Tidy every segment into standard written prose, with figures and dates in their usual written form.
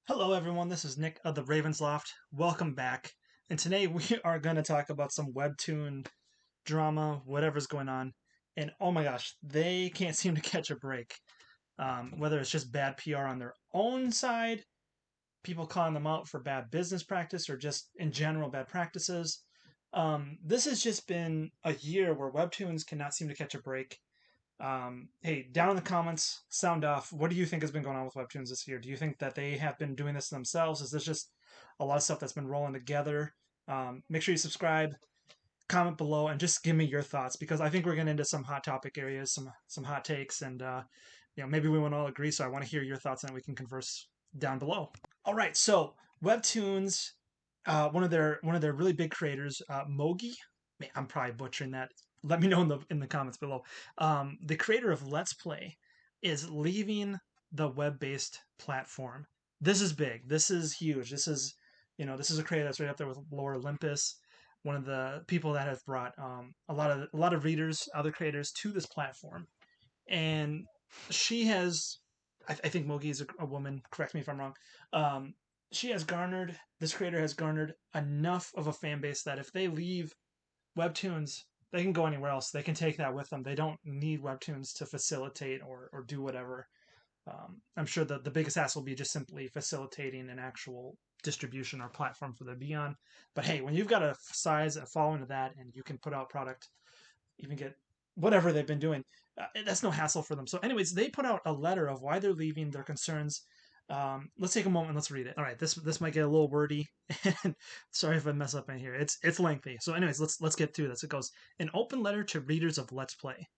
Hello, everyone. This is Nick of the Ravensloft. Welcome back. And today we are going to talk about some Webtoon drama, whatever's going on. And oh my gosh, they can't seem to catch a break. Whether it's just bad PR on their own side, people calling them out for bad business practice, or just in general bad practices. This has just been a year where Webtoons cannot seem to catch a break. Hey, down in the comments, sound off. What do you think has been going on with Webtoons this year? Do you think that they have been doing this themselves? Is this just a lot of stuff that's been rolling together? Make sure you subscribe, comment below, and just give me your thoughts because I think we're getting into some hot topic areas, some hot takes, and maybe we won't all agree. So I want to hear your thoughts, and we can converse down below. All right, so Webtoons, one of their really big creators, Mogi. Man, I'm probably butchering that. Let me know in the comments below. The creator of Let's Play is leaving the web-based platform. This is big. This is huge. This is a creator that's right up there with Lore Olympus, one of the people that have brought a lot of readers, other creators to this platform, and she has. I think Mogi is a woman. Correct me if I'm wrong. Um, she has garnered. This creator has garnered enough of a fan base that if they leave Webtoons, they can go anywhere else. They can take that with them. They don't need Webtoons to facilitate or do whatever. I'm sure that the biggest ask will be just simply facilitating an actual distribution or platform for the Beyond. But hey, when you've got a size, a following of that, and you can put out product, even get whatever they've been doing, that's no hassle for them. So, anyways, they put out a letter of why they're leaving, their concerns. Let's take a moment and let's read it. All right, this might get a little wordy, and sorry if I mess up in here. It's lengthy. So, anyways, let's get through this. It goes: an open letter to readers of Let's Play.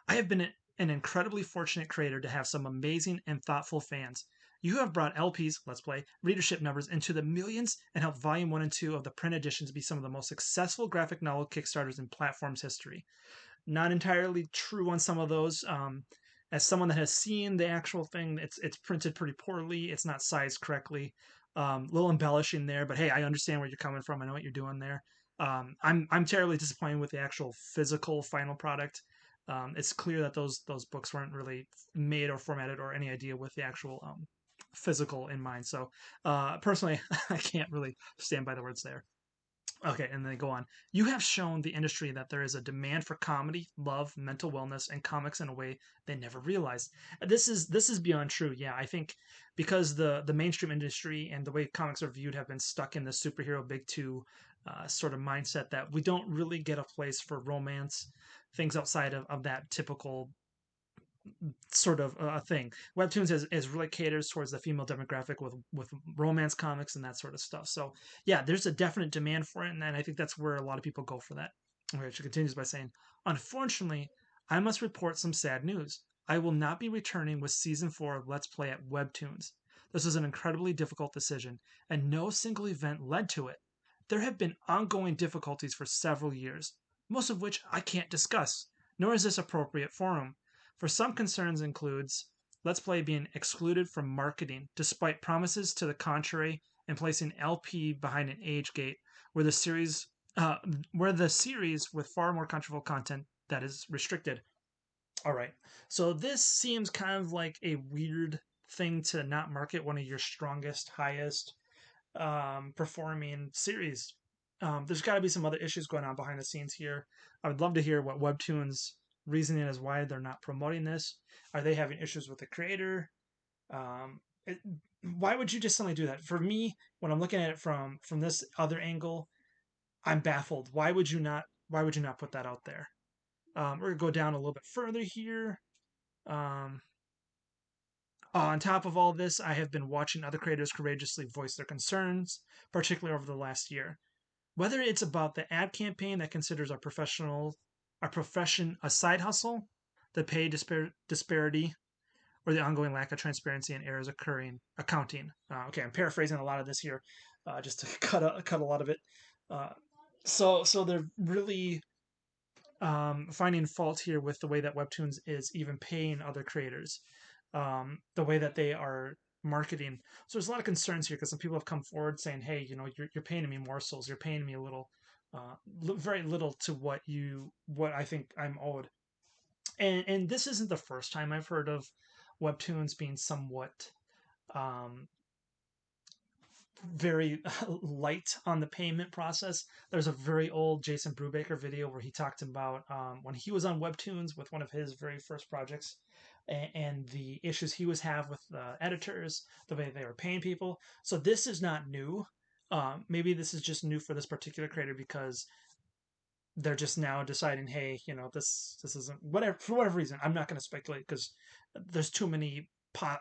I have been an incredibly fortunate creator to have some amazing and thoughtful fans. You have brought LP's Let's Play readership numbers into the millions and helped Volume 1 and 2 of the print editions be some of the most successful graphic novel Kickstarters in platform's history. Not entirely true on some of those. As someone that has seen the actual thing, it's printed pretty poorly. It's not sized correctly. Little embellishing there, but hey, I understand where you're coming from. I know what you're doing there. I'm terribly disappointed with the actual physical final product. It's clear that those books weren't really made or formatted or any idea with the actual physical in mind. So personally, I can't really stand by the words there. Okay, and then they go on. You have shown the industry that there is a demand for comedy, love, mental wellness, and comics in a way they never realized. This is beyond true. Yeah, I think because the mainstream industry and the way comics are viewed have been stuck in the superhero big two sort of mindset that we don't really get a place for romance, things outside of that typical sort of a thing. Webtoons is really caters towards the female demographic with romance comics and that sort of stuff. So yeah, there's a definite demand for it, and I think that's where a lot of people go for that. Okay, she continues by saying, "Unfortunately, I must report some sad news. I will not be returning with season 4 of Let's Play at Webtoons. This is an incredibly difficult decision, and no single event led to it. There have been ongoing difficulties for several years, most of which I can't discuss, nor is this appropriate forum. For some concerns includes Let's Play being excluded from marketing despite promises to the contrary and placing LP behind an age gate where the series with far more controversial content that is restricted." All right. So this seems kind of like a weird thing to not market one of your strongest, highest performing series. There's got to be some other issues going on behind the scenes here. I would love to hear what Webtoon's reasoning is why they're not promoting this. Are they having issues with the creator? Um, it, why would you just suddenly do that? For me, when I'm looking at it from this other angle, I'm baffled. Why would you not? Why would you not put that out there? We're gonna go down a little bit further here. Um, on top of all this, I have been watching other creators courageously voice their concerns, particularly over the last year. Whether it's about the ad campaign that considers our profession a side hustle, the pay disparity, or the ongoing lack of transparency and errors occurring accounting. Okay, I'm paraphrasing a lot of this here, just to cut a lot of it. Uh, so they're really finding fault here with the way that Webtoons is even paying other creators, the way that they are marketing. So there's a lot of concerns here because some people have come forward saying, "Hey, you're paying me morsels. You're paying me a little, very little to what I think I'm owed." And this isn't the first time I've heard of Webtoons being somewhat um, very light on the payment process. There's a very old Jason Brubaker video where he talked about when he was on Webtoons with one of his very first projects, and the issues he was have with the editors, the way they were paying people. So this is not new. Maybe this is just new for this particular creator because they're just now deciding, hey, this isn't whatever for whatever reason. I'm not going to speculate because there's too many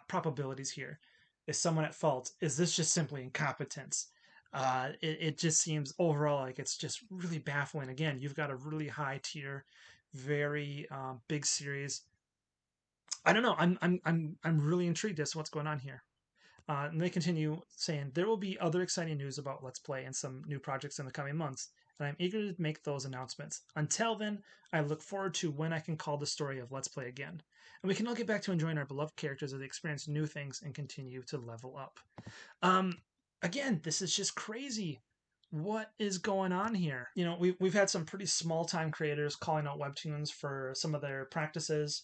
probabilities here. Is someone at fault? Is this just simply incompetence? It just seems overall like it's just really baffling. Again, you've got a really high tier, very big series. I don't know. I'm really intrigued as to what's going on here. And they continue saying, there will be other exciting news about Let's Play and some new projects in the coming months, and I'm eager to make those announcements. Until then, I look forward to when I can call the story of Let's Play again, and we can all get back to enjoying our beloved characters as they experience new things and continue to level up. Um, Again, this is just crazy. What is going on here? We've had some pretty small time creators calling out Webtoons for some of their practices,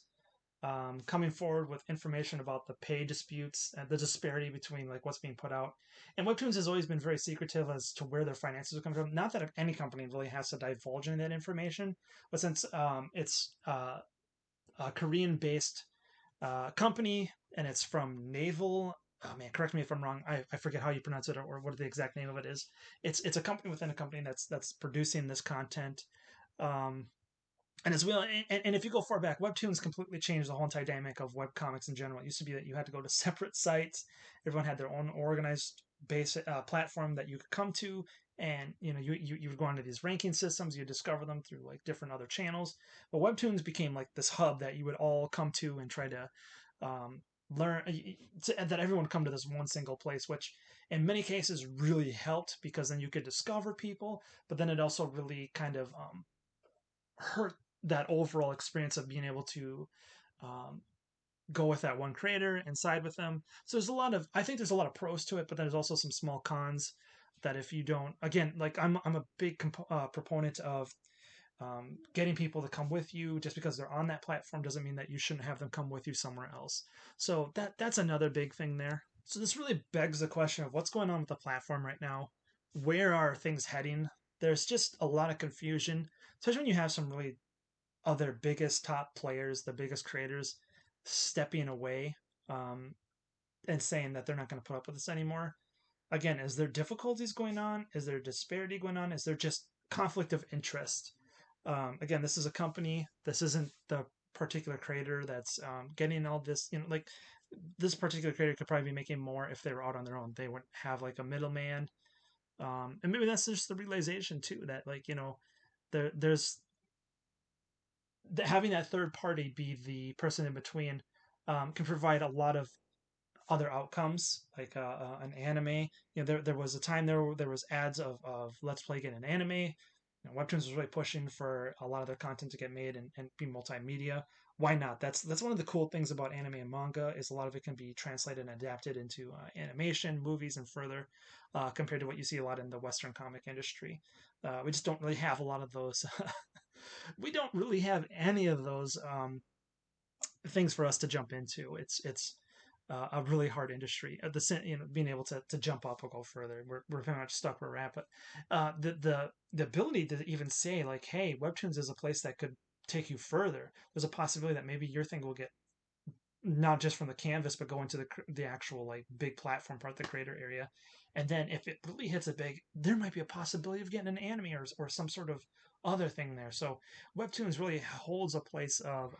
coming forward with information about the pay disputes and the disparity between like what's being put out. And Webtoons has always been very secretive as to where their finances are coming from. Not that any company really has to divulge any of that information, but since it's a Korean-based company and it's from Naval. Oh man, correct me if I'm wrong. I forget how you pronounce it or what the exact name of it is. It's a company within a company that's producing this content. Um, and as well, and if you go far back, Webtoons completely changed the whole entire dynamic of webcomics in general. It used to be that you had to go to separate sites. Everyone had their own organized base platform that you could come to, and you would go onto these ranking systems. You discover them through like different other channels. But Webtoons became like this hub that you would all come to and try to um, learn. That everyone would come to this one single place, which in many cases really helped because then you could discover people. But then it also really kind of hurt that overall experience of being able to um, go with that one creator and side with them. So I think there's a lot of pros to it, but there's also some small cons that if you don't, again, like I'm a big proponent of getting people to come with you. Just because they're on that platform doesn't mean that you shouldn't have them come with you somewhere else. So that's another big thing there. So this really begs the question of what's going on with the platform right now. Where are things heading? There's just a lot of confusion, especially when you have some really other biggest top players, the biggest creators, stepping away um, and saying that they're not going to put up with this anymore. Again, is there difficulties going on? Is there disparity going on? Is there just conflict of interest? Again, this is a company. This isn't the particular creator that's getting all this. Like this particular creator could probably be making more if they were out on their own. They wouldn't have like a middleman. And maybe that's just the realization too that like there's having that third party be the person in between can provide a lot of other outcomes, like an anime. There was a time there was ads of Let's Play get an anime. Webtoons was really pushing for a lot of their content to get made and be multimedia. Why not? That's one of the cool things about anime and manga is a lot of it can be translated and adapted into animation, movies, and further, compared to what you see a lot in the Western comic industry. We just don't really have a lot of those. We don't really have any of those things for us to jump into. It's a really hard industry. Being able to jump up or go further, we're pretty much stuck where we're at. But the ability to even say like, hey, Webtoons is a place that could take you further. There's a possibility that maybe your thing will get not just from the canvas, but go into the actual like big platform part, the creator area. And then if it really hits a big, there might be a possibility of getting an anime or some sort of other thing there. So Webtoons really holds a place of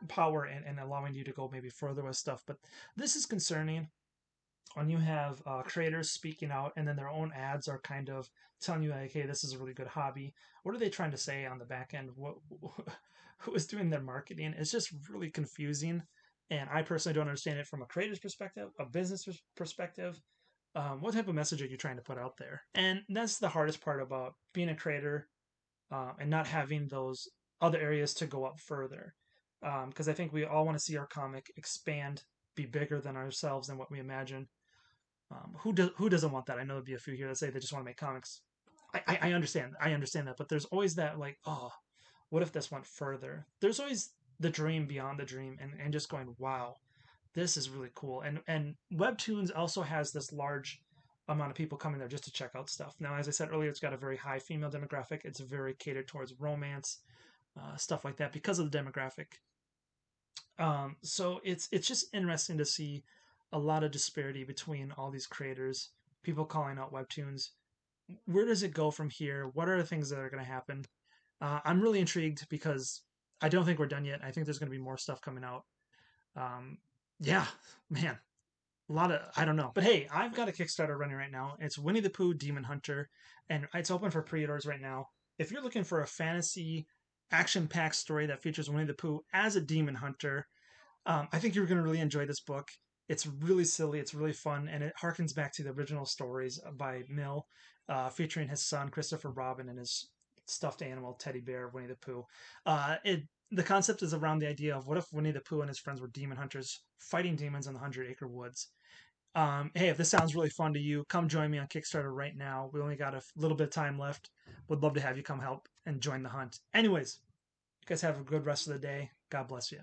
power and allowing you to go maybe further with stuff. But this is concerning when you have creators speaking out and then their own ads are kind of telling you like, hey, this is a really good hobby. What are they trying to say on the back end? Who is doing their marketing? It's just really confusing. And I personally don't understand it from a creator's perspective, a business perspective. What type of message are you trying to put out there? And that's the hardest part about being a creator and not having those other areas to go up further. Because I think we all want to see our comic expand, be bigger than ourselves and what we imagine. Who doesn't want that? I know there'll be a few here that say they just want to make comics. I understand. I understand that. But there's always that like, oh, what if this went further? There's always the dream beyond the dream and just going, wow, this is really cool. And Webtoons also has this large amount of people coming there just to check out stuff. Now, as I said earlier, it's got a very high female demographic. It's very catered towards romance, stuff like that because of the demographic. So it's just interesting to see a lot of disparity between all these creators, people calling out Webtoons. Where does it go from here? What are the things that are going to happen? I'm really intrigued because I don't think we're done yet. I think there's going to be more stuff coming out. Um, yeah, man, a lot of I don't know, but hey, I've got a Kickstarter running right now. It's Winnie the Pooh Demon Hunter, and it's open for pre-orders right now. If you're looking for a fantasy, action-packed story that features Winnie the Pooh as a demon hunter, I think you're going to really enjoy this book. It's really silly, it's really fun, and it harkens back to the original stories by Mill, featuring his son Christopher Robin and his stuffed animal teddy bear Winnie the Pooh. The concept is around the idea of what if Winnie the Pooh and his friends were demon hunters fighting demons in the Hundred Acre Woods. Hey, if this sounds really fun to you, come join me on Kickstarter right now. We only got a little bit of time left. Would love to have you come help and join the hunt. Anyways, you guys have a good rest of the day. God bless you.